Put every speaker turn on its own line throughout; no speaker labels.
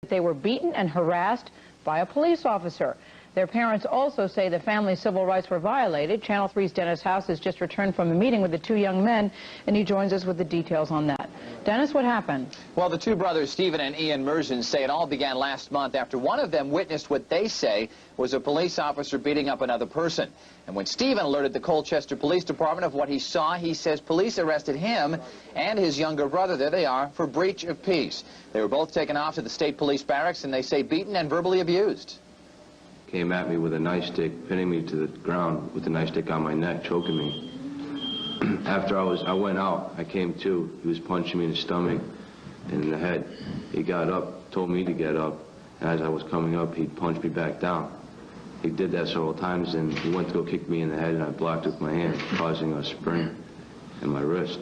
They were beaten and harassed by a police officer. Their parents also say the family's civil rights were violated. Channel 3's Dennis House has just returned from a meeting with the two young men, and he joins us with the details on that. Dennis, what happened?
Well, the two brothers, Stephen and Ian Merzen, say it all began last month after one of them witnessed what they say was a police officer beating up another person. And when Stephen alerted the Colchester Police Department of what he saw, he says police arrested him and his younger brother, there they are, for breach of peace. They were both taken off to the state police barracks, and they say beaten and verbally abused.
Came at me with a nightstick, pinning me to the ground with the nightstick on my neck, choking me. After I went out, I came to. He was punching me in the stomach and in the head. He got up, told me to get up, and as I was coming up, he punched me back down. He did that several times, and he went to go kick me in the head, and I blocked with my hand, causing a sprain in my wrist.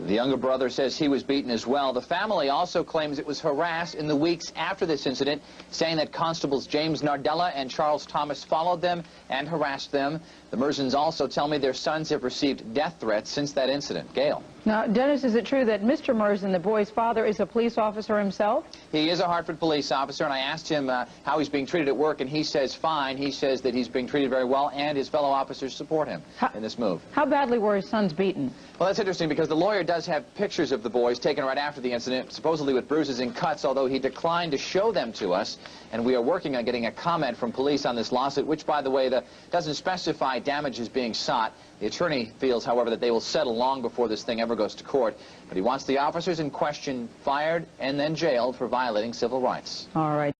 The younger brother says he was beaten as well. The family also claims it was harassed in the weeks after this incident, saying that constables James Nardella and Charles Thomas followed them and harassed them. The Merzens also tell me their sons have received death threats since that incident. Gayle.
Now, Dennis, is it true that Mr. Merzen, the boy's father, is a police officer himself?
He is a Hartford police officer, and I asked him how he's being treated at work, and he says fine. He says that he's being treated very well, and his fellow officers support him in this move.
How badly were his sons beaten?
Well, that's interesting because the lawyer does have pictures of the boys taken right after the incident, supposedly with bruises and cuts, although he declined to show them to us. And we are working on getting a comment from police on this lawsuit, which, by the way, doesn't specify damages being sought. The attorney feels, however, that they will settle long before this thing ever goes to court. But he wants the officers in question fired and then jailed for violating civil rights.
All right.